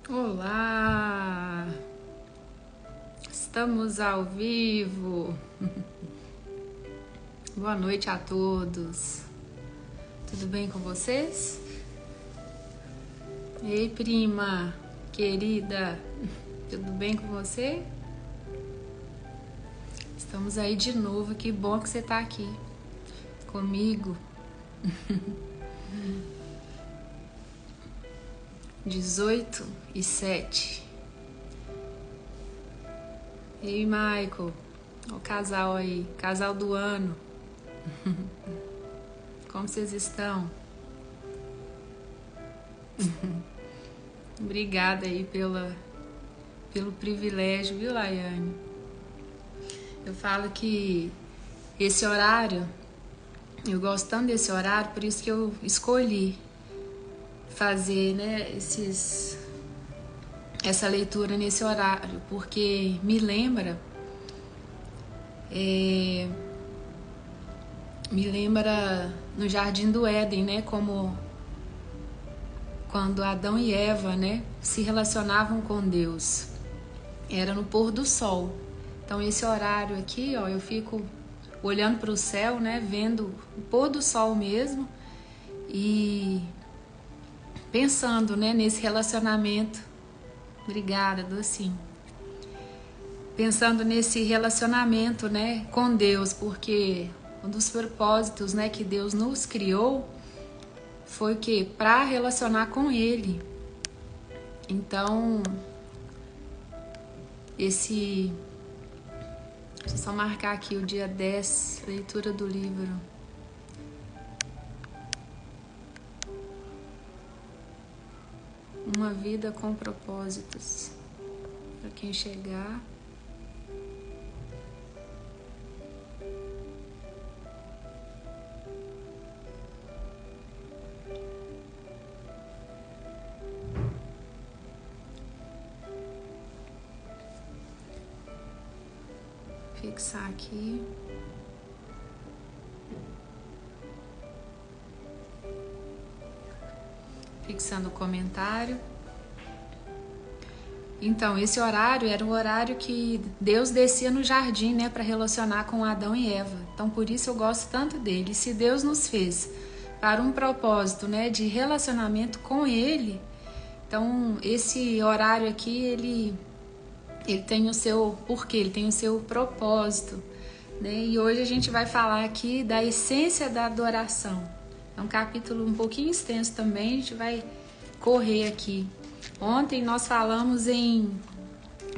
Olá! Estamos ao vivo. Boa noite a todos. Tudo bem com vocês? Ei, prima, querida, tudo bem com você? Estamos aí de novo. Que bom que você está aqui comigo. 18:07. Ei, Michael, o casal aí, casal do ano. Como vocês estão? Obrigada aí pelo privilégio, viu, Laiane? Eu falo que esse horário, eu gosto tanto desse horário, por isso que eu escolhi fazer, né, essa leitura nesse horário, porque me lembra no Jardim do Éden, né, como quando Adão e Eva, né, se relacionavam com Deus, era no pôr do sol. Então esse horário aqui, ó, eu fico olhando para o céu, né, vendo o pôr do sol mesmo e pensando, né, nesse relacionamento. Obrigada, docinho. Pensando nesse relacionamento, né, com Deus, porque um dos propósitos, né, que Deus nos criou foi o quê? Para relacionar com Ele. Então, deixa eu só marcar aqui o dia 10, leitura do livro. Uma vida com propósitos. Para quem chegar. Fixar aqui. Fixando o comentário. Então, esse horário era o horário que Deus descia no jardim, né, para relacionar com Adão e Eva. Então, por isso eu gosto tanto dele. Se Deus nos fez para um propósito, né, de relacionamento com Ele, então esse horário aqui ele tem o seu porquê, ele tem o seu propósito, né? E hoje a gente vai falar aqui da essência da adoração. É um capítulo um pouquinho extenso também, a gente vai correr aqui. Ontem nós falamos em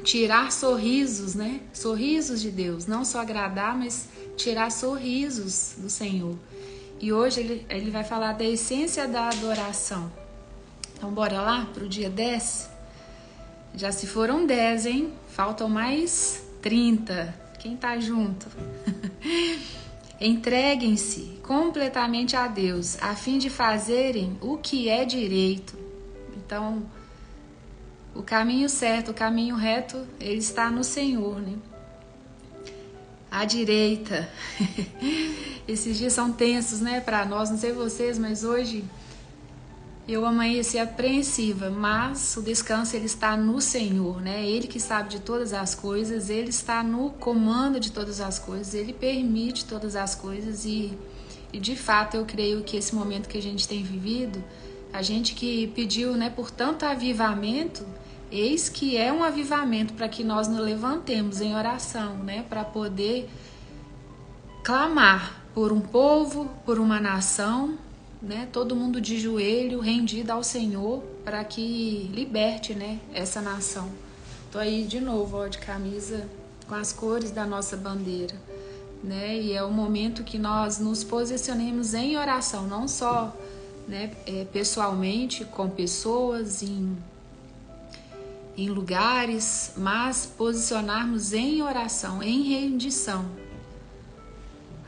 tirar sorrisos, né? Sorrisos de Deus, não só agradar, mas tirar sorrisos do Senhor. E hoje ele vai falar da essência da adoração. Então bora lá pro dia 10? Já se foram 10, hein? Faltam mais 30. Quem tá junto? Entreguem-se completamente a Deus, a fim de fazerem o que é direito. Então, o caminho certo, o caminho reto, ele está no Senhor, né? À direita. Esses dias são tensos, né, para nós, não sei vocês, mas hoje eu amanheci apreensiva, mas o descanso ele está no Senhor, né? Ele que sabe de todas as coisas, Ele está no comando de todas as coisas, Ele permite todas as coisas e de fato eu creio que esse momento que a gente tem vivido, a gente que pediu, né, por tanto avivamento, eis que é um avivamento para que nós nos levantemos em oração, né, para poder clamar por um povo, por uma nação, né, todo mundo de joelho, rendido ao Senhor, para que liberte, né, essa nação. Tô aí de novo, ó, de camisa com as cores da nossa bandeira, né, e é o momento que nós nos posicionemos em oração, não só, né, pessoalmente, com pessoas, em lugares, mas posicionarmos em oração, em rendição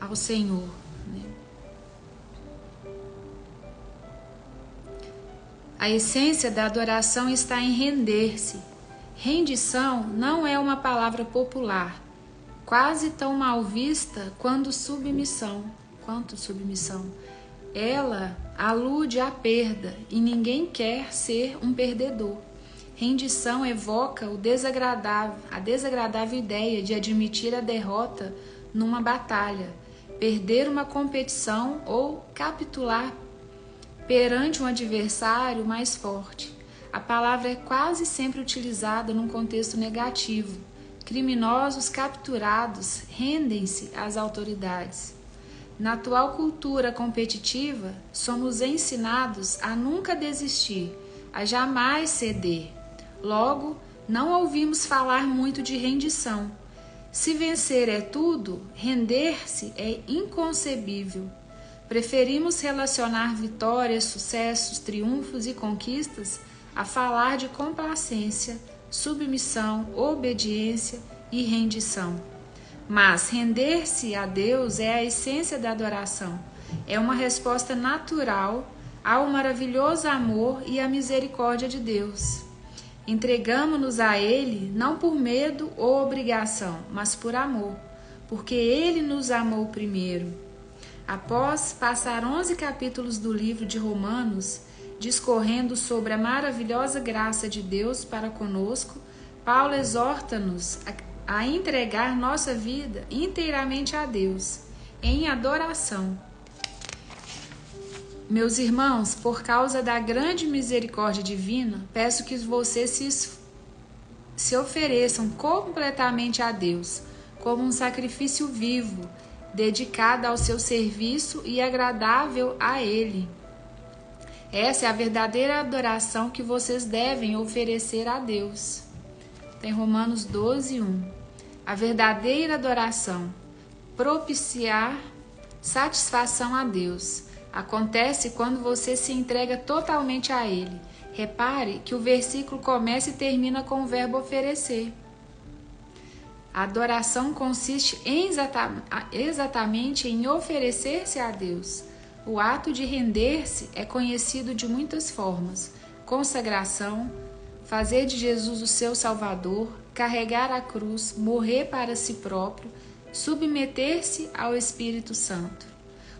ao Senhor. A essência da adoração está em render-se. Rendição não é uma palavra popular, quase tão mal vista quanto submissão. Ela alude à perda e ninguém quer ser um perdedor. Rendição evoca a desagradável ideia de admitir a derrota numa batalha, perder uma competição ou capitular perante um adversário mais forte. A palavra é quase sempre utilizada num contexto negativo. Criminosos capturados rendem-se às autoridades. Na atual cultura competitiva, somos ensinados a nunca desistir, a jamais ceder. Logo, não ouvimos falar muito de rendição. Se vencer é tudo, render-se é inconcebível. Preferimos relacionar vitórias, sucessos, triunfos e conquistas a falar de complacência, submissão, obediência e rendição. Mas render-se a Deus é a essência da adoração. É uma resposta natural ao maravilhoso amor e à misericórdia de Deus. Entregamo-nos a Ele não por medo ou obrigação, mas por amor, porque Ele nos amou primeiro. Após passar 11 capítulos do livro de Romanos, discorrendo sobre a maravilhosa graça de Deus para conosco, Paulo exorta-nos a entregar nossa vida inteiramente a Deus, em adoração. Meus irmãos, por causa da grande misericórdia divina, peço que vocês se ofereçam completamente a Deus, como um sacrifício vivo, dedicado ao seu serviço e agradável a Ele. Essa é a verdadeira adoração que vocês devem oferecer a Deus. Tem Romanos 12:1. A verdadeira adoração, propiciar satisfação a Deus, acontece quando você se entrega totalmente a Ele. Repare que o versículo começa e termina com o verbo oferecer. A adoração consiste exatamente em oferecer-se a Deus. O ato de render-se é conhecido de muitas formas: consagração, fazer de Jesus o seu Salvador, carregar a cruz, morrer para si próprio, submeter-se ao Espírito Santo.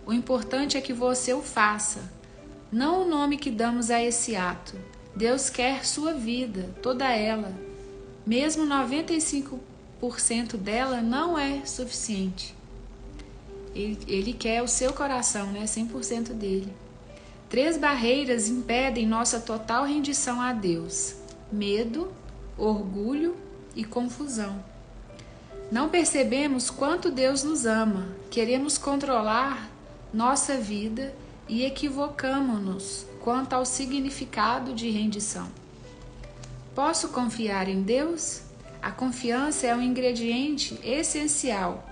O importante é que você o faça, não o nome que damos a esse ato. Deus quer sua vida, toda ela. Mesmo 95% dela não é suficiente. Ele quer o seu coração, 100% dele. 3 barreiras impedem nossa total rendição a Deus: medo, orgulho e confusão. Não percebemos quanto Deus nos ama, queremos controlar nossa vida e equivocamo-nos quanto ao significado de rendição. Posso confiar em Deus? A confiança é um ingrediente essencial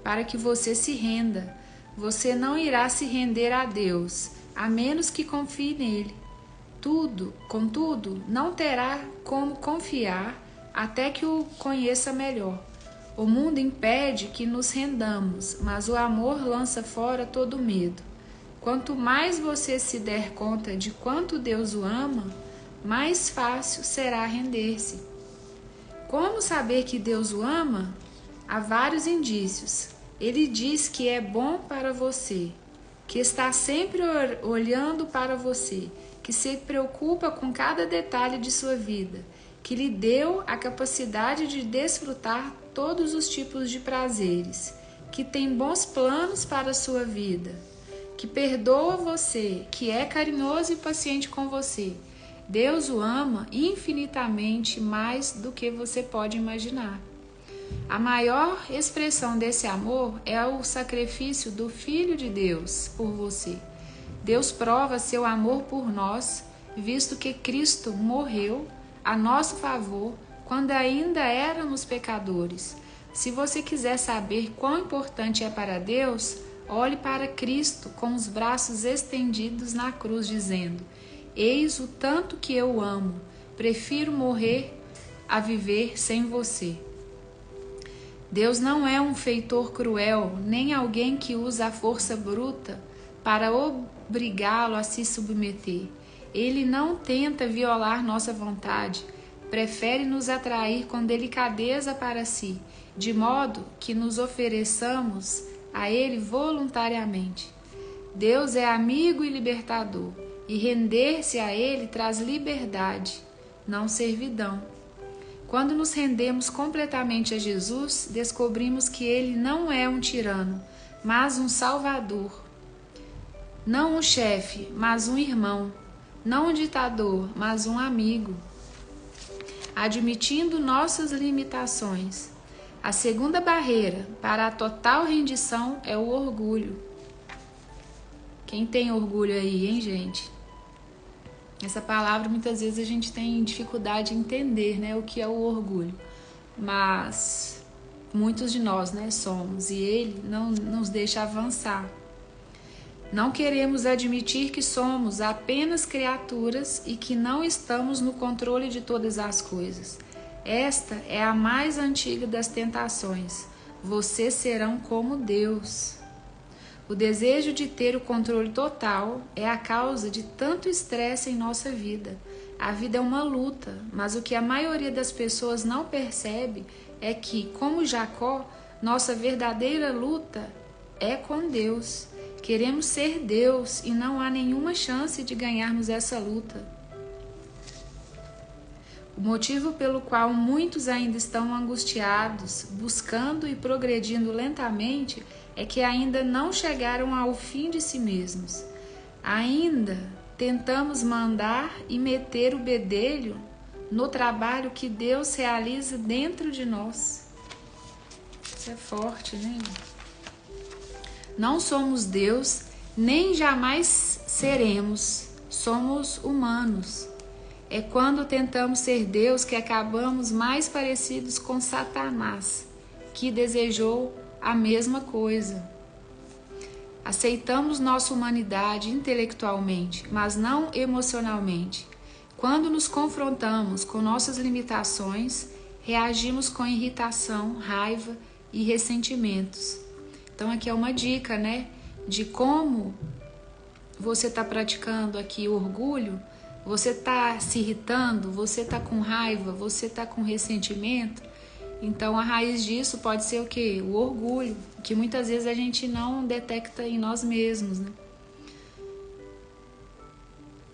para que você se renda. Você não irá se render a Deus, a menos que confie nele. Contudo, não terá como confiar até que o conheça melhor. O mundo impede que nos rendamos, mas o amor lança fora todo medo. Quanto mais você se der conta de quanto Deus o ama, mais fácil será render-se. Como saber que Deus o ama? Há vários indícios. Ele diz que é bom para você, que está sempre olhando para você, que se preocupa com cada detalhe de sua vida, que lhe deu a capacidade de desfrutar todos os tipos de prazeres, que tem bons planos para a sua vida, que perdoa você, que é carinhoso e paciente com você. Deus o ama infinitamente mais do que você pode imaginar. A maior expressão desse amor é o sacrifício do Filho de Deus por você. Deus prova seu amor por nós, visto que Cristo morreu a nosso favor quando ainda éramos pecadores. Se você quiser saber quão importante é para Deus, olhe para Cristo com os braços estendidos na cruz, dizendo: eis o tanto que eu amo, prefiro morrer a viver sem você. Deus não é um feitor cruel, nem alguém que usa a força bruta para obrigá-lo a se submeter. Ele não tenta violar nossa vontade, prefere nos atrair com delicadeza para si, de modo que nos ofereçamos a Ele voluntariamente. Deus é amigo e libertador, e render-se a Ele traz liberdade. não servidão. Quando nos rendemos completamente a Jesus, descobrimos que Ele não é um tirano, mas um Salvador. Não um chefe, mas um irmão. Não um ditador, mas um amigo. Admitindo nossas limitações. A segunda barreira para a total rendição é o orgulho. Quem tem orgulho aí, hein, gente? Essa palavra muitas vezes a gente tem dificuldade de entender, né, o que é o orgulho. Mas muitos de nós, né, somos, e ele não nos deixa avançar. Não queremos admitir que somos apenas criaturas e que não estamos no controle de todas as coisas. Esta é a mais antiga das tentações. Vocês serão como Deus. O desejo de ter o controle total é a causa de tanto estresse em nossa vida. A vida é uma luta, mas o que a maioria das pessoas não percebe é que, como Jacó, nossa verdadeira luta é com Deus. Queremos ser Deus e não há nenhuma chance de ganharmos essa luta. O motivo pelo qual muitos ainda estão angustiados, buscando e progredindo lentamente, é que ainda não chegaram ao fim de si mesmos. Ainda tentamos mandar e meter o bedelho no trabalho que Deus realiza dentro de nós. Isso é forte, né? Não somos Deus, nem jamais seremos. Somos humanos. É quando tentamos ser Deus que acabamos mais parecidos com Satanás, que desejou a mesma coisa. Aceitamos nossa humanidade intelectualmente, mas não emocionalmente. Quando nos confrontamos com nossas limitações, reagimos com irritação, raiva e ressentimentos. Então aqui é uma dica, né, de como você está praticando aqui orgulho. Você está se irritando, você está com raiva, você está com ressentimento. Então a raiz disso pode ser o quê? O orgulho, que muitas vezes a gente não detecta em nós mesmos, né?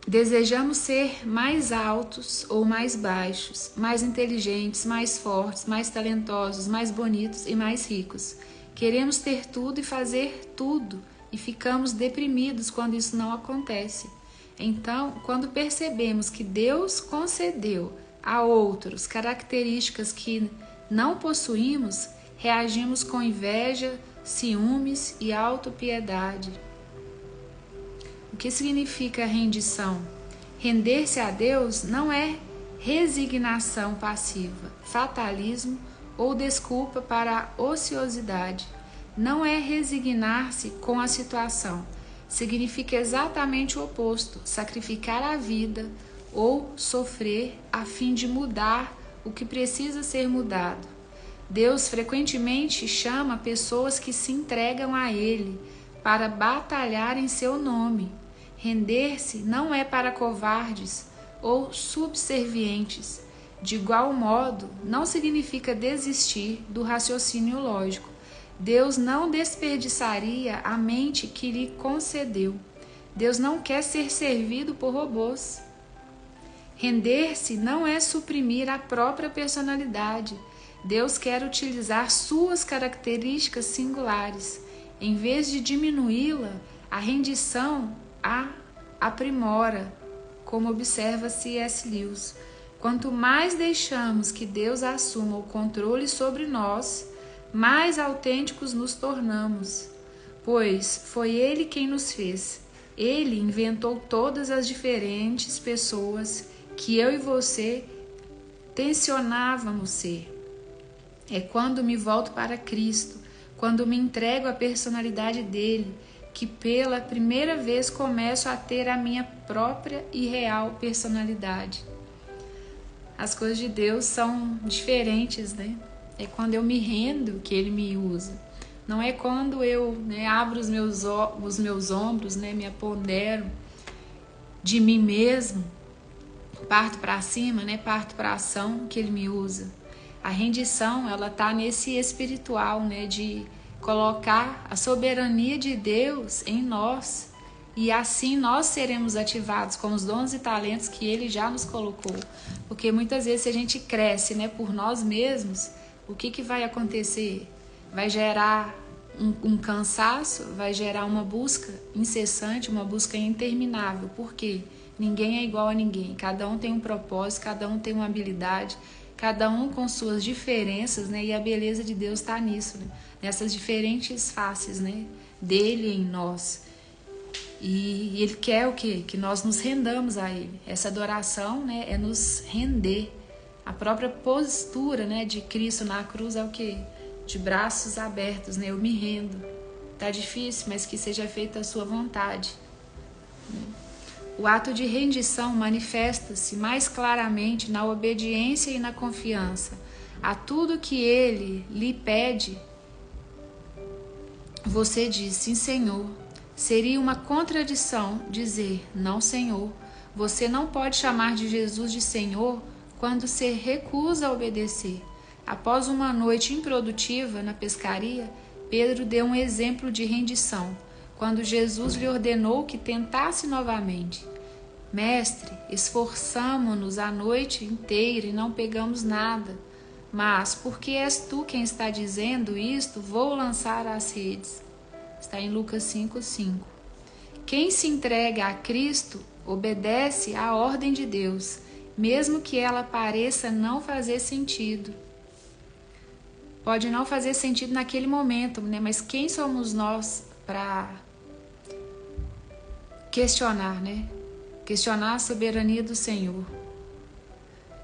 Desejamos ser mais altos ou mais baixos, mais inteligentes, mais fortes, mais talentosos, mais bonitos e mais ricos. Queremos ter tudo e fazer tudo e ficamos deprimidos quando isso não acontece. Então, quando percebemos que Deus concedeu a outros características que não possuímos, reagimos com inveja, ciúmes e autopiedade. O que significa rendição? Render-se a Deus não é resignação passiva, fatalismo ou desculpa para a ociosidade. Não é resignar-se com a situação. Significa exatamente o oposto, sacrificar a vida ou sofrer a fim de mudar o que precisa ser mudado. Deus frequentemente chama pessoas que se entregam a Ele para batalhar em seu nome. Render-se não é para covardes ou subservientes. De igual modo, não significa desistir do raciocínio lógico. Deus não desperdiçaria a mente que lhe concedeu. Deus não quer ser servido por robôs. Render-se não é suprimir a própria personalidade. Deus quer utilizar suas características singulares. Em vez de diminuí-la, a rendição a aprimora, como observa C.S. Lewis. Quanto mais deixamos que Deus assuma o controle sobre nós, mais autênticos nos tornamos, pois foi Ele quem nos fez. Ele inventou todas as diferentes pessoas que eu e você tensionávamos ser. É quando me volto para Cristo, quando me entrego à personalidade dele, que pela primeira vez começo a ter a minha própria e real personalidade. As coisas de Deus são diferentes, né? É quando eu me rendo que Ele me usa. Não é quando eu, né, abro os meus ombros, né, me apodero de mim mesmo, parto para cima, né, parto para a ação, que Ele me usa. A rendição, ela tá nesse espiritual, né, de colocar a soberania de Deus em nós E assim nós seremos ativados com os dons e talentos que Ele já nos colocou. Porque muitas vezes se a gente cresce, né, por nós mesmos, o que vai acontecer? Vai gerar um cansaço, vai gerar uma busca incessante, uma busca interminável. Por quê? Ninguém é igual a ninguém. Cada um tem um propósito, cada um tem uma habilidade, cada um com suas diferenças, né? E a beleza de Deus está nisso, né? Nessas diferentes faces, né? Dele em nós. E Ele quer o quê? Que nós nos rendamos a Ele. Essa adoração, né, é nos render. A própria postura, né, de Cristo na cruz é o quê? De braços abertos, né? Eu me rendo. Tá difícil, mas que seja feita a sua vontade. O ato de rendição manifesta-se mais claramente na obediência e na confiança. A tudo que Ele lhe pede, você diz, sim, Senhor. Seria uma contradição dizer, não, Senhor. Você não pode chamar de Jesus de Senhor quando se recusa a obedecer. Após uma noite improdutiva na pescaria, Pedro deu um exemplo de rendição, quando Jesus lhe ordenou que tentasse novamente. Mestre, esforçamo-nos a noite inteira e não pegamos nada. Mas, porque és tu quem está dizendo isto, vou lançar as redes. Está em Lucas 5:5. Quem se entrega a Cristo obedece à ordem de Deus, mesmo que ela pareça não fazer sentido. Pode não fazer sentido naquele momento, né? Mas quem somos nós para questionar, né? Questionar a soberania do Senhor.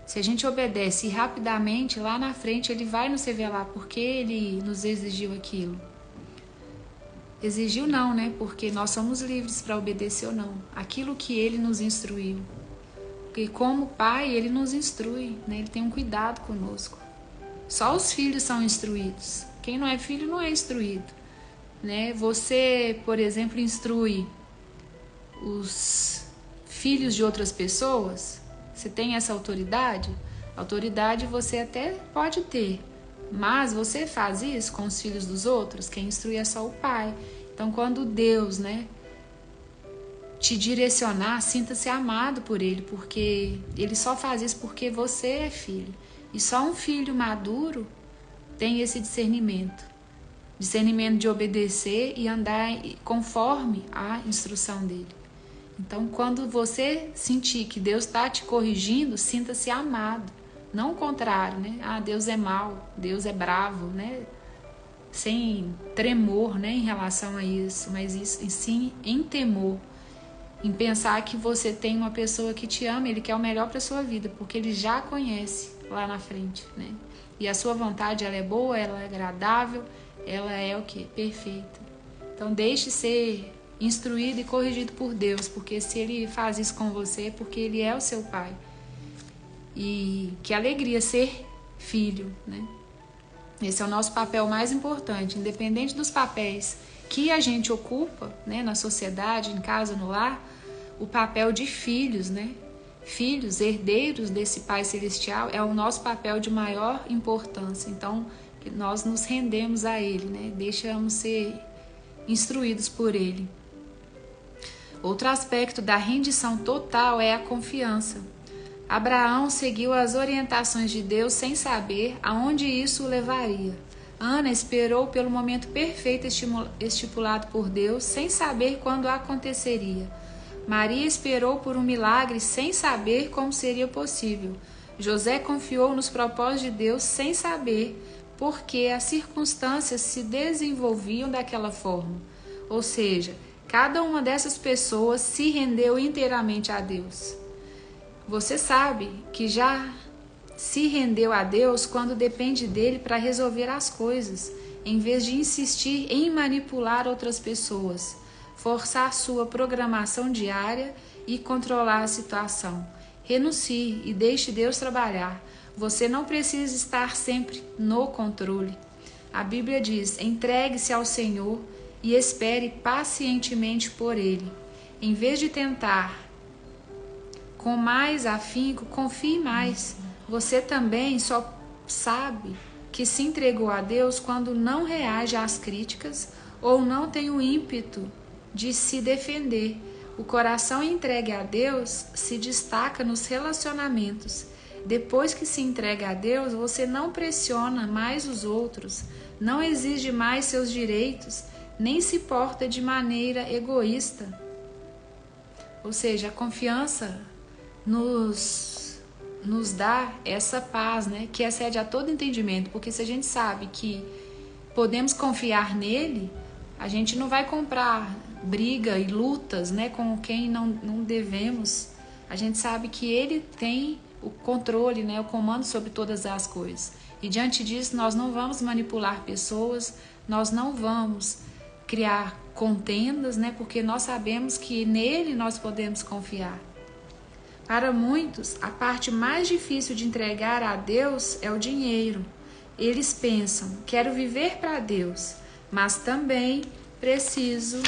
Se a gente obedece rapidamente, lá na frente Ele vai nos revelar por que Ele nos exigiu aquilo. Exigiu não, né? Porque nós somos livres para obedecer ou não. Aquilo que Ele nos instruiu. Porque como Pai, Ele nos instrui, né? Ele tem um cuidado conosco. Só os filhos são instruídos. Quem não é filho não é instruído, né? Você, por exemplo, instrui os filhos de outras pessoas? Você tem essa autoridade? Autoridade você até pode ter, mas você faz isso com os filhos dos outros? Quem instrui é só o Pai. Então, quando Deus, né, te direcionar, sinta-se amado por Ele, porque Ele só faz isso porque você é filho. E só um filho maduro tem esse discernimento. Discernimento de obedecer e andar conforme a instrução dele. Então, quando você sentir que Deus está te corrigindo, sinta-se amado. Não o contrário, né? Ah, Deus é mau, Deus é bravo, né? Sem tremor, né, em relação a isso, mas isso sim em temor. Em pensar que você tem uma pessoa que te ama, Ele quer o melhor para a sua vida, porque Ele já conhece lá na frente, né? E a sua vontade, ela é boa, ela é agradável, ela é o quê? Perfeita. Então deixe ser instruído e corrigido por Deus, porque se Ele faz isso com você, é porque Ele é o seu Pai. E que alegria ser filho, né? Esse é o nosso papel mais importante, independente dos papéis que a gente ocupa, né, na sociedade, em casa, no lar, o papel de filhos, né? Filhos, herdeiros desse Pai Celestial, é o nosso papel de maior importância. Então, que nós nos rendemos a Ele, né? Deixamos ser instruídos por Ele. Outro aspecto da rendição total é a confiança. Abraão seguiu as orientações de Deus sem saber aonde isso o levaria. Ana esperou pelo momento perfeito estipulado por Deus, sem saber quando aconteceria. Maria esperou por um milagre sem saber como seria possível. José confiou nos propósitos de Deus sem saber porque as circunstâncias se desenvolviam daquela forma. Ou seja, cada uma dessas pessoas se rendeu inteiramente a Deus. Você sabe que já se rendeu a Deus quando depende dele para resolver as coisas, em vez de insistir em manipular outras pessoas, forçar sua programação diária e controlar a situação. Renuncie e deixe Deus trabalhar. Você não precisa estar sempre no controle. A Bíblia diz: entregue-se ao Senhor e espere pacientemente por Ele. Em vez de tentar com mais afinco, confie mais. Você também só sabe que se entregou a Deus quando não reage às críticas ou não tem o ímpeto de se defender. O coração entregue a Deus se destaca nos relacionamentos. Depois que se entrega a Deus, você não pressiona mais os outros, não exige mais seus direitos, nem se porta de maneira egoísta. Ou seja, a confiança nos dá essa paz, né, que excede a todo entendimento, porque se a gente sabe que podemos confiar nele, a gente não vai comprar briga e lutas, né, com quem não devemos. A gente sabe que ele tem o controle, né, o comando sobre todas as coisas. E diante disso, nós não vamos manipular pessoas, nós não vamos criar contendas, né, porque nós sabemos que nele nós podemos confiar. Para muitos, a parte mais difícil de entregar a Deus é o dinheiro. Eles pensam, quero viver para Deus, mas também preciso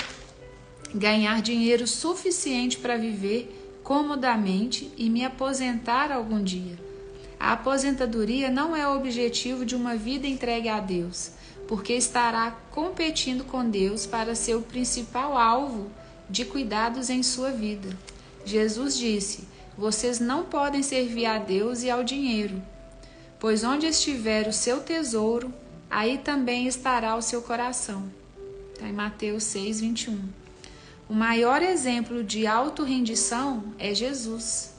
ganhar dinheiro suficiente para viver comodamente e me aposentar algum dia. A aposentadoria não é o objetivo de uma vida entregue a Deus, porque estará competindo com Deus para ser o principal alvo de cuidados em sua vida. Jesus disse, vocês não podem servir a Deus e ao dinheiro, pois onde estiver o seu tesouro, aí também estará o seu coração. Está em Mateus 6, 21. O maior exemplo de autorrendição é Jesus.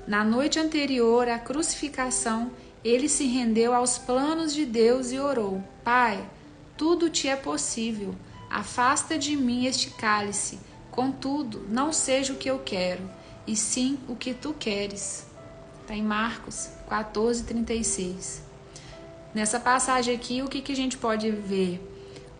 Na noite anterior à crucificação, ele se rendeu aos planos de Deus e orou: Pai, tudo te é possível, afasta de mim este cálice, contudo, não seja o que eu quero, e sim o que tu queres. Está em Marcos 14, 36. Nessa passagem aqui, o que a gente pode ver?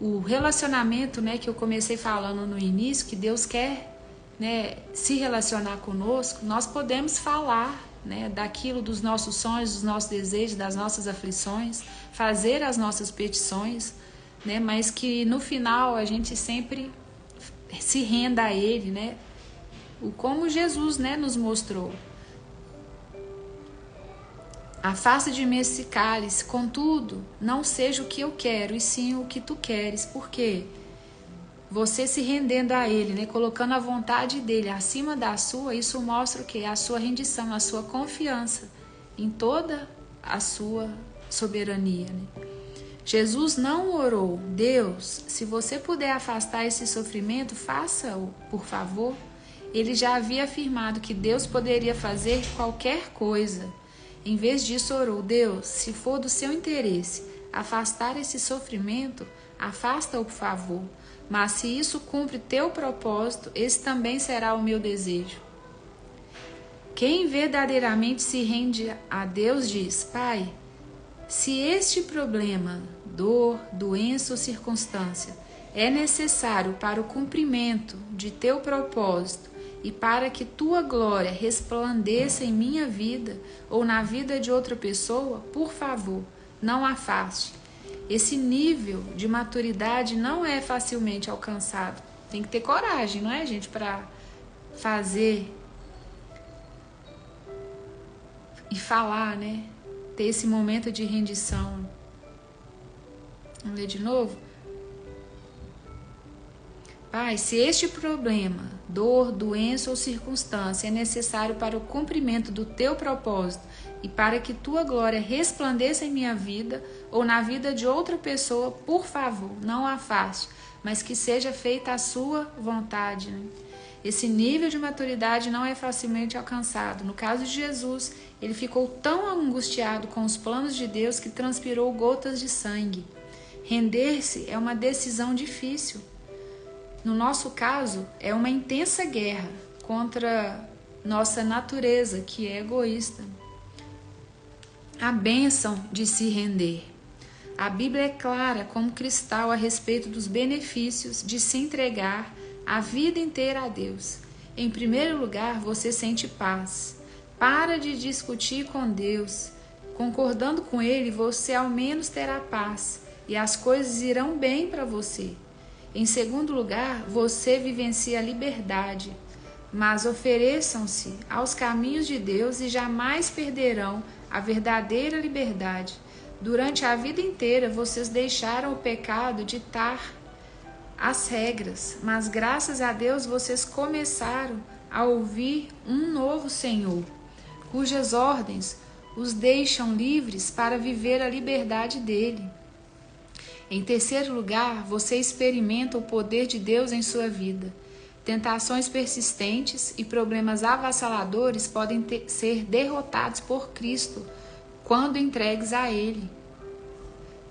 O relacionamento, né, que eu comecei falando no início, que Deus quer, né, se relacionar conosco, nós podemos falar, né, daquilo, dos nossos sonhos, dos nossos desejos, das nossas aflições, fazer as nossas petições, né, mas que no final a gente sempre se renda a Ele, né, como Jesus, né, nos mostrou. Afasta de mim esse cálice, contudo, não seja o que eu quero, e sim o que tu queres. Por quê? Você se rendendo a Ele, né, colocando a vontade dEle acima da sua, isso mostra o quê? A sua rendição, a sua confiança em toda a sua soberania, né? Jesus não orou, Deus, se você puder afastar esse sofrimento, faça-o, por favor. Ele já havia afirmado que Deus poderia fazer qualquer coisa. Em vez disso, orou, Deus, se for do seu interesse afastar esse sofrimento, afasta-o, por favor. Mas se isso cumpre teu propósito, esse também será o meu desejo. Quem verdadeiramente se rende a Deus diz, Pai, se este problema, dor, doença ou circunstância é necessário para o cumprimento de teu propósito, e para que tua glória resplandeça em minha vida ou na vida de outra pessoa, por favor, não afaste. Esse nível de maturidade não é facilmente alcançado. Tem que ter coragem, não é, gente, para fazer e falar, né? Ter esse momento de rendição. Vamos ler de novo? Pai, se este problema, dor, doença ou circunstância é necessário para o cumprimento do teu propósito e para que tua glória resplandeça em minha vida ou na vida de outra pessoa, por favor, não afaste, mas que seja feita a sua vontade, né? Esse nível de maturidade não é facilmente alcançado. No caso de Jesus, ele ficou tão angustiado com os planos de Deus que transpirou gotas de sangue. Render-se é uma decisão difícil. No nosso caso, é uma intensa guerra contra nossa natureza, que é egoísta. A bênção de se render. A Bíblia é clara como cristal a respeito dos benefícios de se entregar a vida inteira a Deus. Em primeiro lugar, você sente paz. Para de discutir com Deus. Concordando com Ele, você ao menos terá paz e as coisas irão bem para você. Em segundo lugar, você vivencia a liberdade, mas ofereçam-se aos caminhos de Deus e jamais perderão a verdadeira liberdade. Durante a vida inteira, vocês deixaram o pecado ditar as regras, mas graças a Deus vocês começaram a ouvir um novo Senhor, cujas ordens os deixam livres para viver a liberdade dele. Em terceiro lugar, você experimenta o poder de Deus em sua vida. Tentações persistentes e problemas avassaladores podem ser derrotados por Cristo quando entregues a Ele.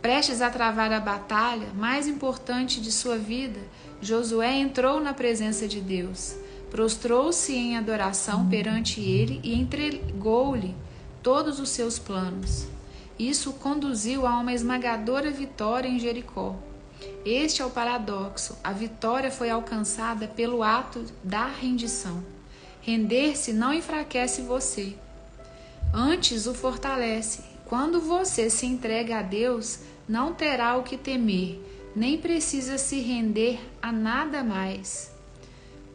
Prestes a travar a batalha mais importante de sua vida, Josué entrou na presença de Deus, prostrou-se em adoração perante Ele e entregou-lhe todos os seus planos. Isso o conduziu a uma esmagadora vitória em Jericó. Este é o paradoxo. A vitória foi alcançada pelo ato da rendição. Render-se não enfraquece você, antes o fortalece. Quando você se entrega a Deus, não terá o que temer, nem precisa se render a nada mais.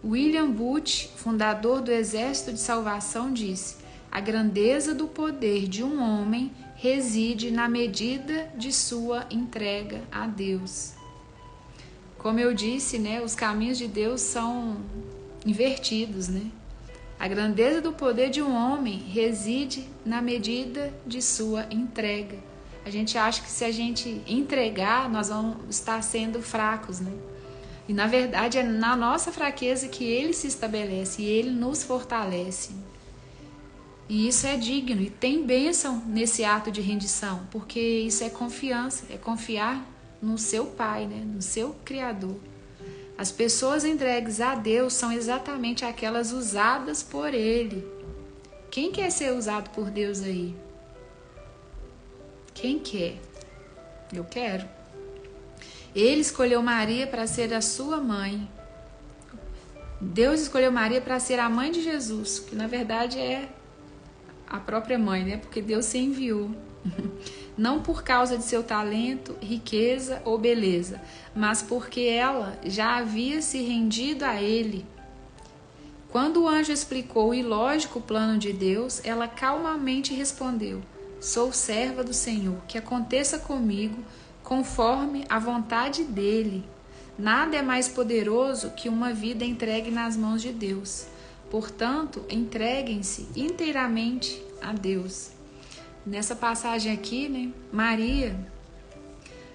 William Booth, fundador do Exército de Salvação, disse: a grandeza do poder de um homem reside na medida de sua entrega a Deus. Como eu disse, né, os caminhos de Deus são invertidos, né? A grandeza do poder de um homem reside na medida de sua entrega. A gente acha que se a gente entregar, nós vamos estar sendo fracos, né? E na verdade é na nossa fraqueza que Ele se estabelece e Ele nos fortalece. E isso é digno e tem bênção nesse ato de rendição, porque isso é confiança, é confiar no seu Pai, né? No seu Criador. As pessoas entregues a Deus são exatamente aquelas usadas por Ele. Quem quer ser usado por Deus aí? Quem quer? Eu quero. Ele escolheu Maria para ser a sua mãe. Deus escolheu Maria para ser a mãe de Jesus, que na verdade é a própria mãe, né? Porque Deus se enviou. Não por causa de seu talento, riqueza ou beleza, mas porque ela já havia se rendido a Ele. Quando o anjo explicou o ilógico plano de Deus, ela calmamente respondeu: sou serva do Senhor, que aconteça comigo conforme a vontade dEle. Nada é mais poderoso que uma vida entregue nas mãos de Deus. Portanto, entreguem-se inteiramente a Deus. Nessa passagem aqui, né, Maria,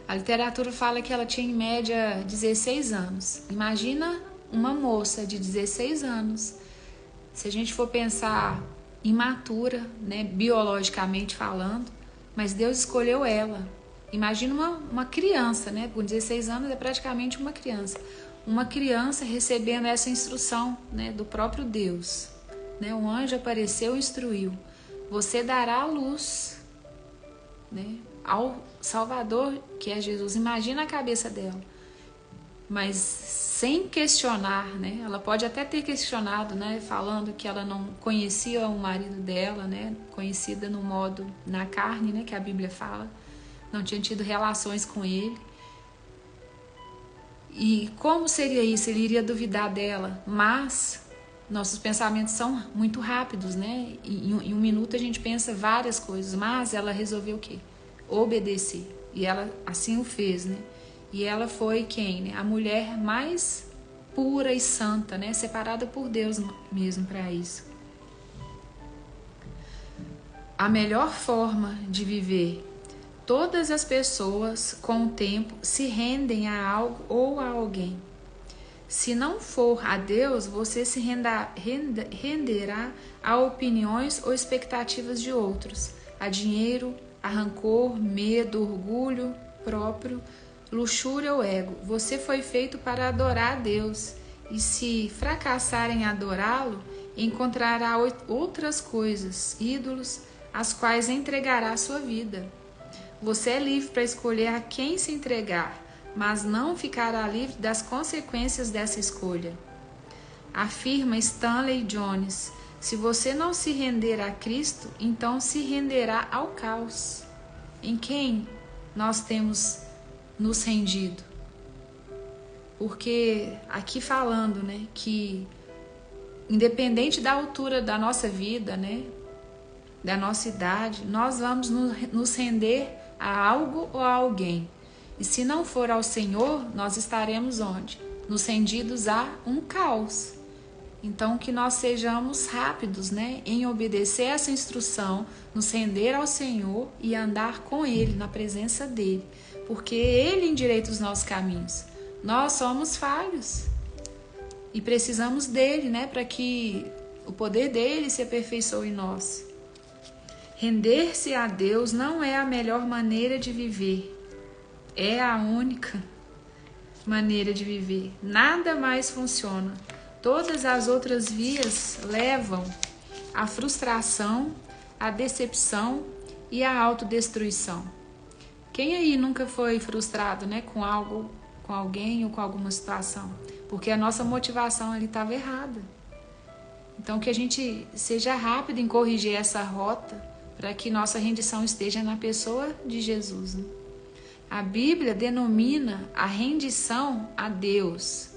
a literatura fala que ela tinha em média 16 anos. Imagina uma moça de 16 anos, se a gente for pensar imatura, né, biologicamente falando, mas Deus escolheu ela. Imagina uma criança, né, com 16 anos é praticamente uma criança. Uma criança recebendo essa instrução, né, do próprio Deus. Né, um anjo apareceu e instruiu: você dará a luz, né, ao Salvador, que é Jesus. Imagina a cabeça dela. Mas sem questionar, né? Ela pode até ter questionado, né, falando que ela não conhecia o marido dela, né, conhecida no modo na carne, né, que a Bíblia fala. Não tinha tido relações com ele. E como seria isso? Ele iria duvidar dela, mas nossos pensamentos são muito rápidos, né? Em um minuto a gente pensa várias coisas, mas ela resolveu o quê? Obedecer. E ela assim o fez, né? E ela foi quem? Né? A mulher mais pura e santa, né? Separada por Deus mesmo para isso. A melhor forma de viver. Todas as pessoas, com o tempo, se rendem a algo ou a alguém. Se não for a Deus, você se renderá a opiniões ou expectativas de outros, a dinheiro, a rancor, medo, orgulho próprio, luxúria ou ego. Você foi feito para adorar a Deus, e se fracassar em adorá-lo, encontrará outras coisas, ídolos, às quais entregará a sua vida. Você é livre para escolher a quem se entregar, mas não ficará livre das consequências dessa escolha. Afirma Stanley Jones: se você não se render a Cristo, então se renderá ao caos. Em quem nós temos nos rendido? Porque aqui falando, né, que independente da altura da nossa vida, né, da nossa idade, nós vamos nos render a algo ou a alguém. E se não for ao Senhor, nós estaremos onde? Nos rendidos a um caos. Então, que nós sejamos rápidos, né, em obedecer essa instrução, nos render ao Senhor e andar com Ele, na presença dEle, porque Ele endireita os nossos caminhos. Nós somos falhos e precisamos dEle, né, para que o poder dEle se aperfeiçoe em nós. Render-se a Deus não é a melhor maneira de viver, é a única maneira de viver. Nada mais funciona. Todas as outras vias levam à frustração, à decepção e à autodestruição. Quem aí nunca foi frustrado, né, com algo, com alguém ou com alguma situação? Porque a nossa motivação ali estava errada. Então que a gente seja rápido em corrigir essa rota para que nossa rendição esteja na pessoa de Jesus, né? A Bíblia denomina a rendição a Deus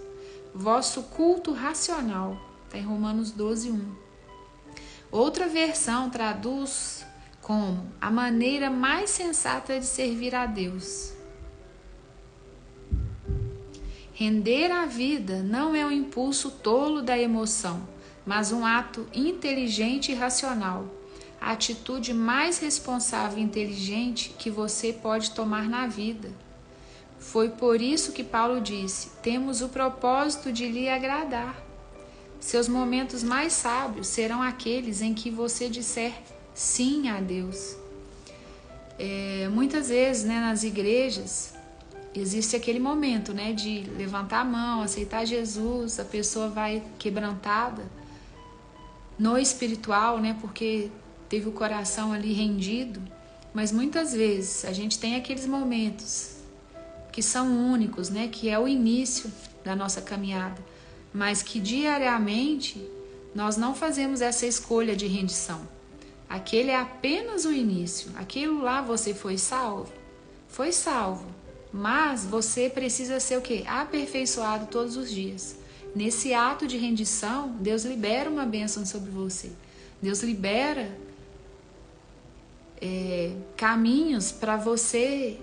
vosso culto racional, está em Romanos 12:1. Outra versão traduz como a maneira mais sensata de servir a Deus. Render a vida não é um impulso tolo da emoção, mas um ato inteligente e racional. A atitude mais responsável e inteligente que você pode tomar na vida. Foi por isso que Paulo disse: temos o propósito de lhe agradar. Seus momentos mais sábios serão aqueles em que você disser sim a Deus. Muitas vezes, né, nas igrejas, existe aquele momento, né, de levantar a mão, aceitar Jesus, a pessoa vai quebrantada no espiritual, né, porque teve o coração ali rendido. Mas muitas vezes a gente tem aqueles momentos que são únicos, né? Que é o início da nossa caminhada, mas que diariamente nós não fazemos essa escolha de rendição. Aquele é apenas o início. Aquilo lá você foi salvo? Foi salvo. Mas você precisa ser o quê? Aperfeiçoado todos os dias. Nesse ato de rendição, Deus libera uma bênção sobre você. Deus libera caminhos para você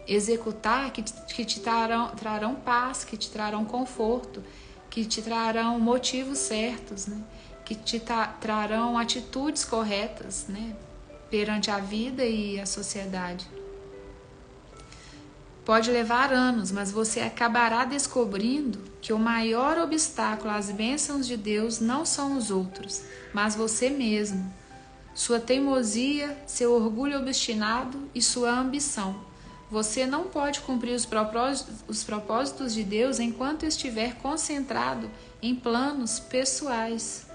executar que te trarão paz, que te trarão conforto, que te trarão motivos certos, né? Que te trarão atitudes corretas, né? Perante a vida e a sociedade. Pode levar anos, mas você acabará descobrindo que o maior obstáculo às bênçãos de Deus não são os outros, mas você mesmo. Sua teimosia, seu orgulho obstinado e sua ambição. Você não pode cumprir os propósitos de Deus enquanto estiver concentrado em planos pessoais.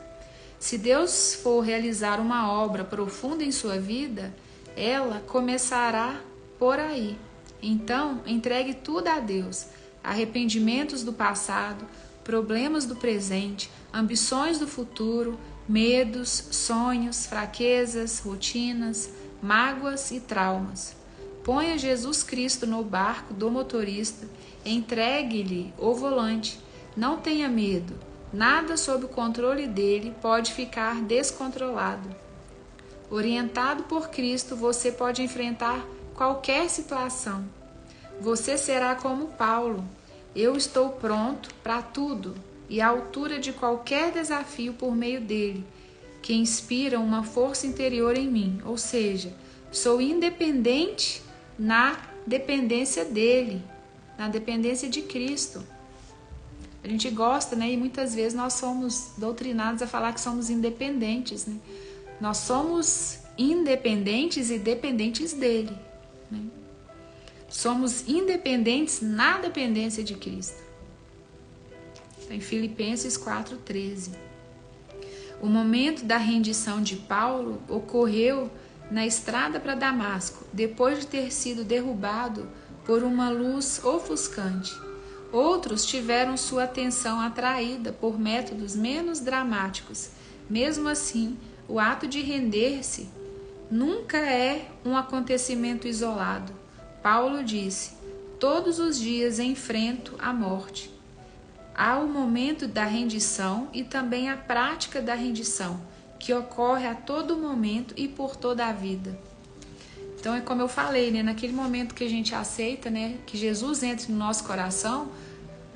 Se Deus for realizar uma obra profunda em sua vida, ela começará por aí. Então, entregue tudo a Deus. Arrependimentos do passado, problemas do presente, ambições do futuro, medos, sonhos, fraquezas, rotinas, mágoas e traumas. Ponha Jesus Cristo no barco do motorista, entregue-lhe o volante. Não tenha medo, nada sob o controle dele pode ficar descontrolado. Orientado por Cristo, você pode enfrentar qualquer situação. Você será como Paulo. Eu estou pronto para tudo e à altura de qualquer desafio por meio dele, que inspira uma força interior em mim. Ou seja, sou independente na dependência dele, na dependência de Cristo. A gente gosta, né? E muitas vezes nós somos doutrinados a falar que somos independentes, né? Nós somos independentes e dependentes dele, né? Somos independentes na dependência de Cristo. Em Filipenses 4:13. O momento da rendição de Paulo ocorreu na estrada para Damasco, depois de ter sido derrubado por uma luz ofuscante. Outros tiveram sua atenção atraída por métodos menos dramáticos. Mesmo assim, o ato de render-se nunca é um acontecimento isolado. Paulo disse: todos os dias enfrento a morte. Há o momento da rendição e também a prática da rendição, que ocorre a todo momento e por toda a vida. Então é como eu falei, né? Naquele momento que a gente aceita, né, que Jesus entre no nosso coração,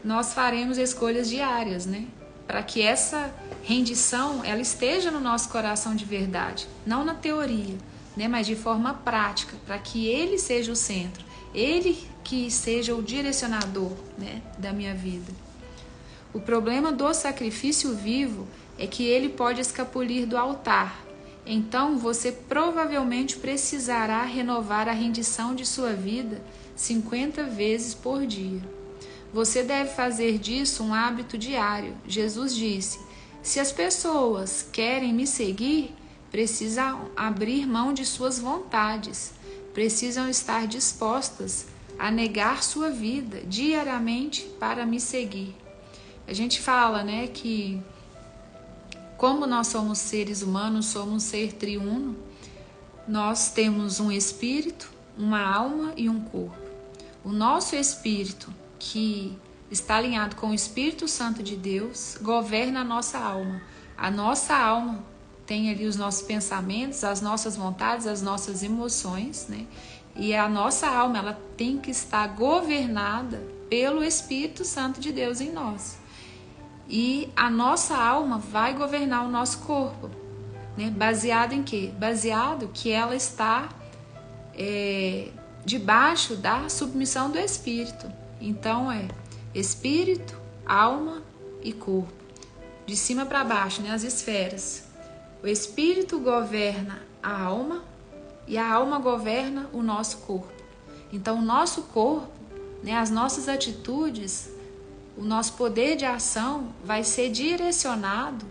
nós faremos escolhas diárias, né? Para que essa rendição ela esteja no nosso coração de verdade, não na teoria, né? Mas de forma prática, para que Ele seja o centro, Ele que seja o direcionador, né, da minha vida. O problema do sacrifício vivo é que ele pode escapulir do altar. Então você provavelmente precisará renovar a rendição de sua vida 50 vezes por dia. Você deve fazer disso um hábito diário. Jesus disse: se as pessoas querem me seguir, precisam abrir mão de suas vontades, precisam estar dispostas a negar sua vida diariamente para me seguir. A gente fala, né, que como nós somos seres humanos, somos um ser triuno, nós temos um espírito, uma alma e um corpo. O nosso espírito, que está alinhado com o Espírito Santo de Deus, governa a nossa alma. A nossa alma tem ali os nossos pensamentos, as nossas vontades, as nossas emoções, né? E a nossa alma, ela tem que estar governada pelo Espírito Santo de Deus em nós. E a nossa alma vai governar o nosso corpo, né? Baseado em quê? Baseado que ela está debaixo da submissão do Espírito. Então Espírito, alma e corpo. De cima para baixo, né? As esferas. O Espírito governa a alma e a alma governa o nosso corpo. Então o nosso corpo, né? As nossas atitudes, o nosso poder de ação vai ser direcionado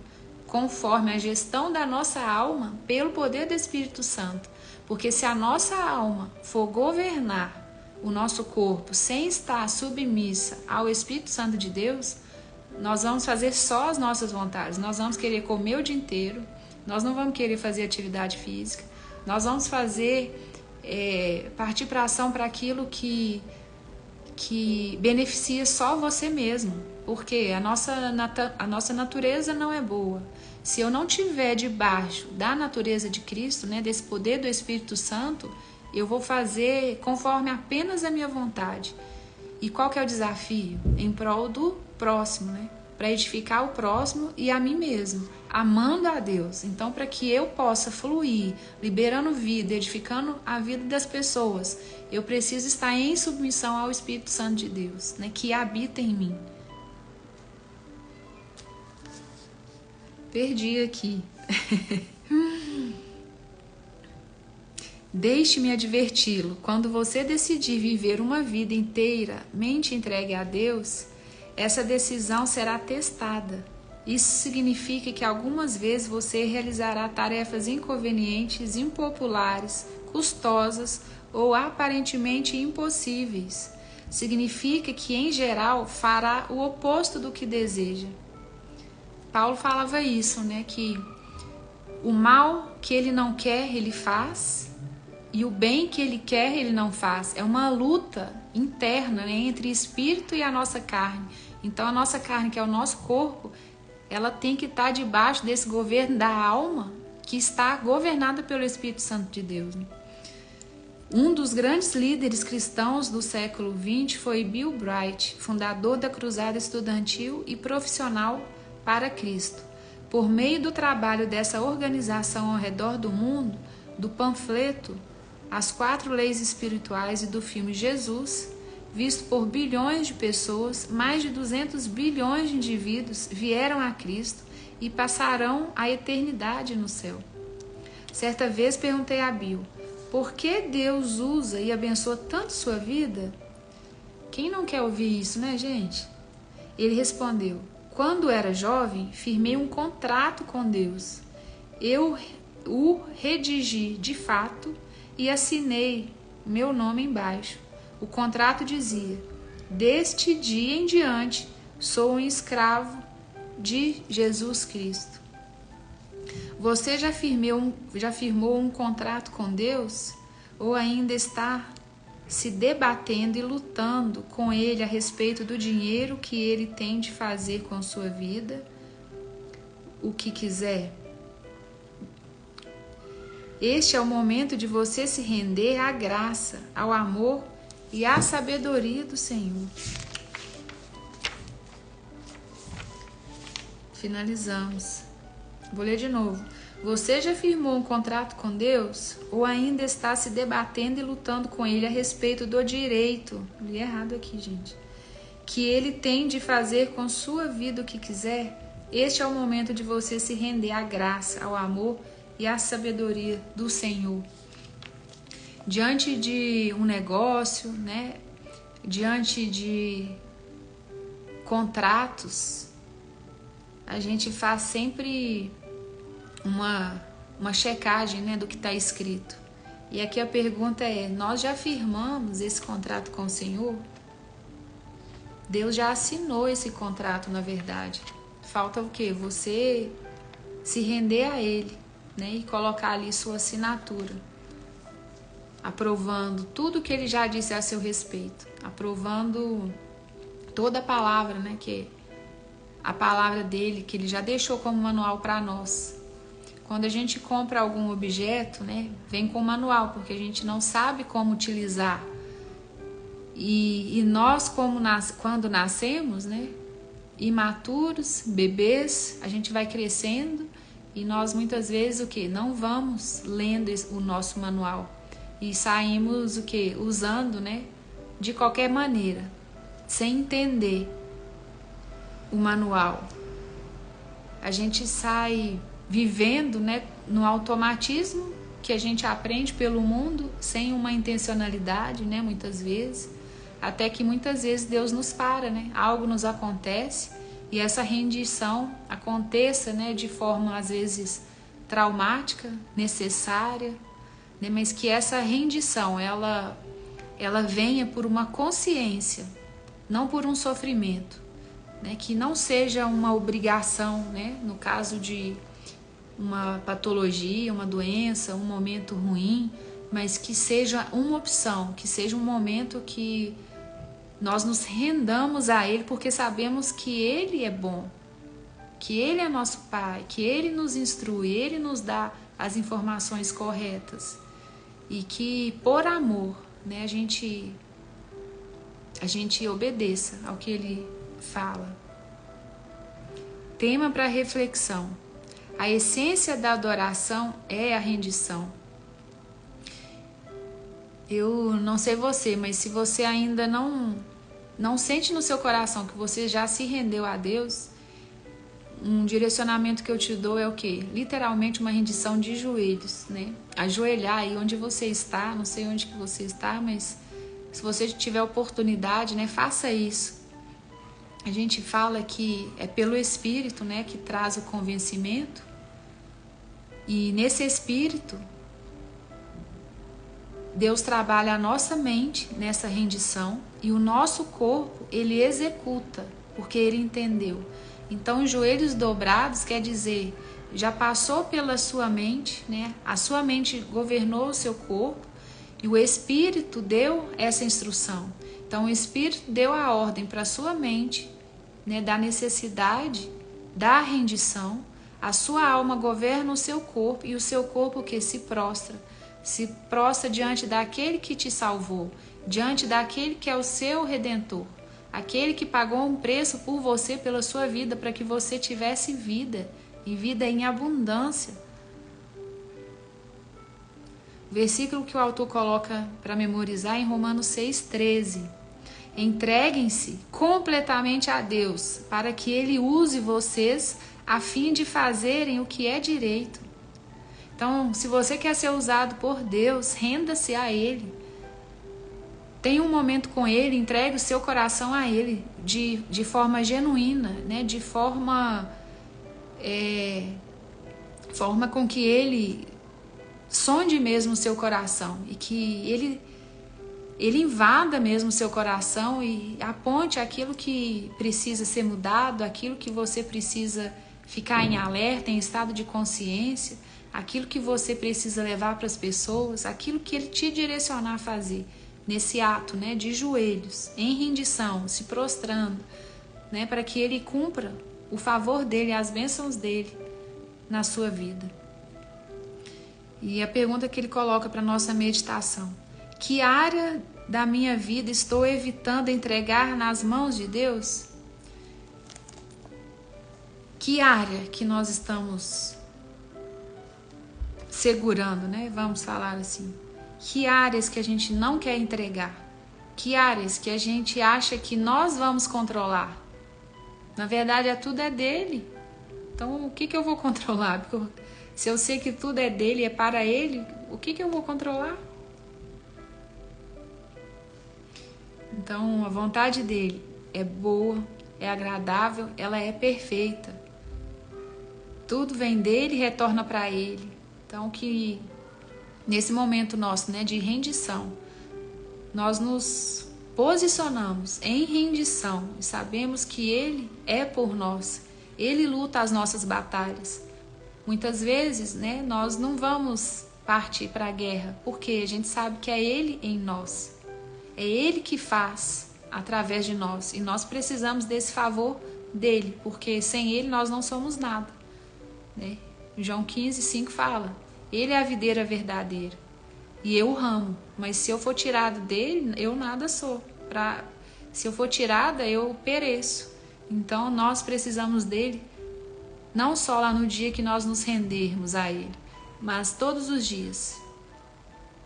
conforme a gestão da nossa alma pelo poder do Espírito Santo. Porque se a nossa alma for governar o nosso corpo sem estar submissa ao Espírito Santo de Deus, nós vamos fazer só as nossas vontades. Nós vamos querer comer o dia inteiro, nós não vamos querer fazer atividade física, nós vamos partir para ação para aquilo que beneficia só você mesmo, porque a nossa natureza não é boa. Se eu não estiver debaixo da natureza de Cristo, né, desse poder do Espírito Santo, eu vou fazer conforme apenas a minha vontade. E qual que é o desafio? Em prol do próximo, né? Para edificar o próximo e a mim mesmo, amando a Deus. Então, para que eu possa fluir, liberando vida, edificando a vida das pessoas, eu preciso estar em submissão ao Espírito Santo de Deus, né, que habita em mim. Perdi aqui. Deixe-me adverti-lo, quando você decidir viver uma vida inteiramente entregue a Deus, essa decisão será testada. Isso significa que algumas vezes você realizará tarefas inconvenientes, impopulares, custosas ou aparentemente impossíveis. Significa que, em geral, fará o oposto do que deseja. Paulo falava isso, né? Que o mal que ele não quer, ele faz, e o bem que ele quer, ele não faz. É uma luta interna, né, entre espírito e a nossa carne. Então, a nossa carne, que é o nosso corpo, ela tem que estar debaixo desse governo da alma, que está governada pelo Espírito Santo de Deus, né? Um dos grandes líderes cristãos do século XX foi Bill Bright, fundador da Cruzada Estudantil e Profissional para Cristo. Por meio do trabalho dessa organização ao redor do mundo, do panfleto As 4 Leis Espirituais e do filme Jesus, visto por bilhões de pessoas, mais de 200 bilhões de indivíduos vieram a Cristo e passarão a eternidade no céu. Certa vez perguntei a Bill: por que Deus usa e abençoa tanto sua vida? Quem não quer ouvir isso, né, gente? Ele respondeu: quando era jovem, firmei um contrato com Deus. Eu o redigi de fato e assinei meu nome embaixo. O contrato dizia: deste dia em diante, sou um escravo de Jesus Cristo. Você já firmou um contrato com Deus? Ou ainda está se debatendo e lutando com Ele a respeito do dinheiro que Ele tem de fazer com sua vida? O que quiser? Este é o momento de você se render à graça, ao amor e à sabedoria do Senhor. Finalizamos. Vou ler de novo. Você já firmou um contrato com Deus? Ou ainda está se debatendo e lutando com Ele a respeito do direito? Li errado aqui, gente. Que Ele tem de fazer com sua vida o que quiser? Este é o momento de você se render à graça, ao amor e à sabedoria do Senhor. Diante de um negócio, né? Diante de contratos, a gente faz sempre uma checagem, né, do que está escrito. E aqui a pergunta é: nós já firmamos esse contrato com o Senhor? Deus já assinou esse contrato, na verdade. Falta o quê? Você se render a Ele, né, e colocar ali sua assinatura, aprovando tudo que Ele já disse a seu respeito, aprovando toda a palavra, né, que a palavra dele, que Ele já deixou como manual para nós. Quando a gente compra algum objeto, né, vem com manual, porque a gente não sabe como utilizar. E nós, quando nascemos, né, imaturos, bebês, a gente vai crescendo e nós muitas vezes o que? Não vamos lendo o nosso manual e saímos o que? Usando, né, de qualquer maneira, sem entender o manual. A gente sai vivendo, né, no automatismo que a gente aprende pelo mundo, sem uma intencionalidade, né, muitas vezes, até que muitas vezes Deus nos para, né, algo nos acontece e essa rendição aconteça, né, de forma às vezes traumática, necessária, né, mas que essa rendição ela venha por uma consciência, não por um sofrimento, né, que não seja uma obrigação, né, no caso de uma patologia, uma doença, um momento ruim, mas que seja uma opção, que seja um momento que nós nos rendamos a Ele, porque sabemos que Ele é bom, que Ele é nosso Pai, que Ele nos instrui, Ele nos dá as informações corretas e que por amor, né, a gente obedeça ao que Ele fala. Tema para reflexão: a essência da adoração é a rendição. Eu não sei você, mas se você ainda não sente no seu coração que você já se rendeu a Deus, um direcionamento que eu te dou é o quê? Literalmente uma rendição de joelhos, né? Ajoelhar aí onde você está, não sei onde que você está, mas se você tiver oportunidade, né, faça isso. A gente fala que é pelo Espírito, né, que traz o convencimento. E nesse Espírito, Deus trabalha a nossa mente nessa rendição e o nosso corpo, ele executa, porque ele entendeu. Então, os joelhos dobrados quer dizer, já passou pela sua mente, né? A sua mente governou o seu corpo e o Espírito deu essa instrução. Então, o Espírito deu a ordem para a sua mente, né, da necessidade da rendição. A sua alma governa o seu corpo e o seu corpo que se prostra diante daquele que te salvou, diante daquele que é o seu Redentor, aquele que pagou um preço por você, pela sua vida, para que você tivesse vida, e vida em abundância. O versículo que o autor coloca para memorizar é em Romanos 6,13. Entreguem-se completamente a Deus, para que Ele use vocês a fim de fazerem o que é direito. Então, se você quer ser usado por Deus, renda-se a Ele. Tenha um momento com Ele, entregue o seu coração a Ele de forma genuína, né? De forma com que Ele sonde mesmo o seu coração e que Ele invada mesmo o seu coração e aponte aquilo que precisa ser mudado, aquilo que você precisa ficar em alerta, em estado de consciência, aquilo que você precisa levar para as pessoas, aquilo que Ele te direcionar a fazer nesse ato, né, de joelhos, em rendição, se prostrando, né, para que Ele cumpra o favor dEle, as bênçãos dEle na sua vida. E a pergunta que ele coloca para nossa meditação: que área da minha vida estou evitando entregar nas mãos de Deus? Que área que nós estamos segurando, né? Vamos falar assim. Que áreas que a gente não quer entregar? Que áreas que a gente acha que nós vamos controlar? Na verdade, tudo é dele. Então, o que eu vou controlar? Porque se eu sei que tudo é dele, é para ele, o que eu vou controlar? Então, a vontade dele é boa, é agradável, ela é perfeita. Tudo vem dele e retorna para ele. Então, que nesse momento nosso, né, de rendição, nós nos posicionamos em rendição e sabemos que ele é por nós. Ele luta as nossas batalhas. Muitas vezes, né, nós não vamos partir para a guerra, porque a gente sabe que é ele em nós. É ele que faz através de nós. E nós precisamos desse favor dele, porque sem ele nós não somos nada. Né? João 15:5 fala: ele é a videira verdadeira e eu o ramo, mas se eu for tirado dele, eu nada sou. Se eu for tirada, eu pereço. Então nós precisamos dele, não só lá no dia que nós nos rendermos a ele, mas todos os dias,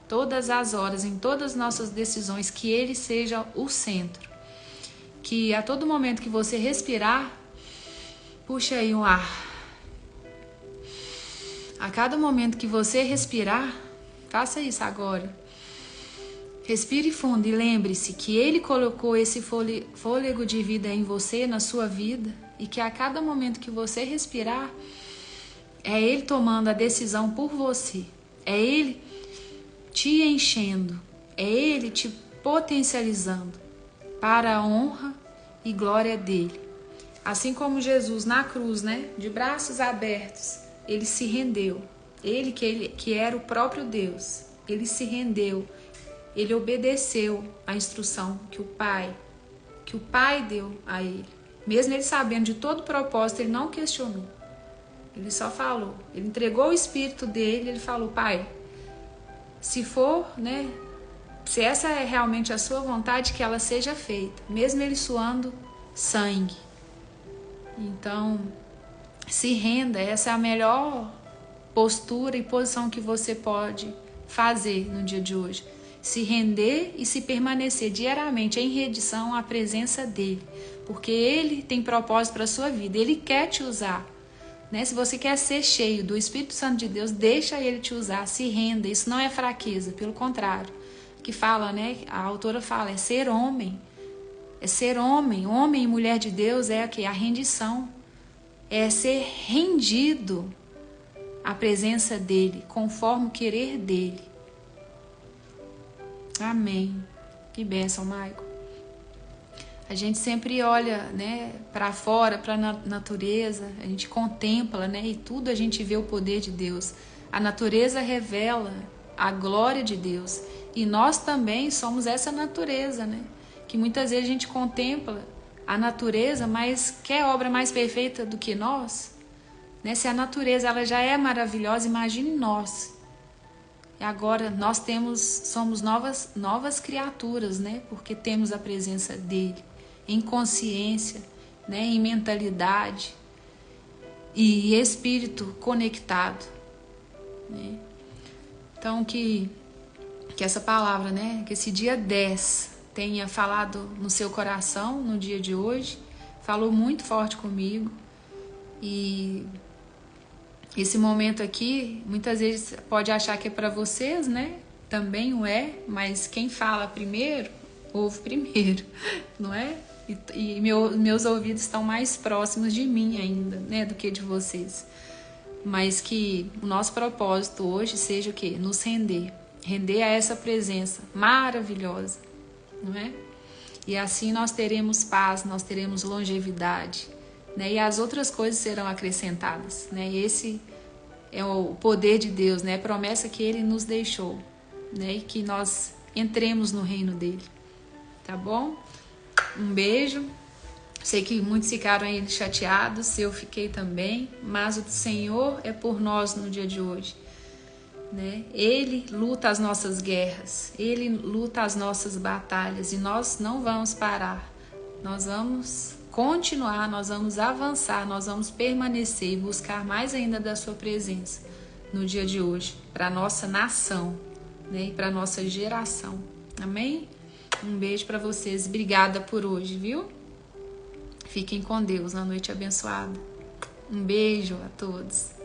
todas as horas, em todas as nossas decisões, que ele seja o centro. Que a todo momento que você respirar, puxa aí um ar. A cada momento que você respirar, faça isso agora. Respire fundo e lembre-se que ele colocou esse fôlego de vida em você, na sua vida, e que a cada momento que você respirar, é ele tomando a decisão por você. É ele te enchendo, é ele te potencializando para a honra e glória dele. Assim como Jesus na cruz, né, de braços abertos, ele se rendeu. Ele que era o próprio Deus, ele se rendeu. Ele obedeceu à instrução que o Pai deu a ele. Mesmo ele sabendo de todo o propósito, ele não questionou. Ele só falou. Ele entregou o espírito dele, ele falou: Pai, se for, né, se essa é realmente a sua vontade, que ela seja feita. Mesmo ele suando sangue. Então, se renda, essa é a melhor postura e posição que você pode fazer no dia de hoje. Se render e se permanecer diariamente em rendição à presença dele, porque ele tem propósito para a sua vida, ele quer te usar, né? Se você quer ser cheio do Espírito Santo de Deus, deixa ele te usar, se renda. Isso não é fraqueza, pelo contrário, que fala, né? A autora fala, é ser homem, homem e mulher de Deus é a rendição, é ser rendido à presença dele, conforme o querer dele. Amém. Que bênção, Maico. A gente sempre olha, né, para fora, para a natureza, a gente contempla, né, e tudo a gente vê o poder de Deus. A natureza revela a glória de Deus. E nós também somos essa natureza, né? Que muitas vezes a gente contempla a natureza, mas quer obra mais perfeita do que nós? Né? Se a natureza ela já é maravilhosa, imagine nós. E agora nós somos novas criaturas, né? Porque temos a presença dele em consciência, né? Em mentalidade e espírito conectado, né? Então que essa palavra, né? Que esse dia 10 tenha falado no seu coração no dia de hoje, falou muito forte comigo. E esse momento aqui, muitas vezes pode achar que é para vocês, né? Também o é, mas quem fala primeiro, ouve primeiro, não é? E meus ouvidos estão mais próximos de mim ainda, né? Do que de vocês. Mas que o nosso propósito hoje seja o quê? Nos render. Render a essa presença maravilhosa, não é? E assim nós teremos paz, nós teremos longevidade, né? E as outras coisas serão acrescentadas, né? E esse é o poder de Deus, né? A promessa que Ele nos deixou, né? E que nós entremos no reino dele, tá bom? Um beijo. Sei que muitos ficaram aí chateados, eu fiquei também, mas o Senhor é por nós no dia de hoje. né? Ele luta as nossas guerras, Ele luta as nossas batalhas e nós não vamos parar. Nós vamos continuar, nós vamos avançar, nós vamos permanecer e buscar mais ainda da sua presença no dia de hoje, para a nossa nação, né? E para a nossa geração. Amém? Um beijo para vocês. Obrigada por hoje, viu? Fiquem com Deus na noite abençoada. Um beijo a todos.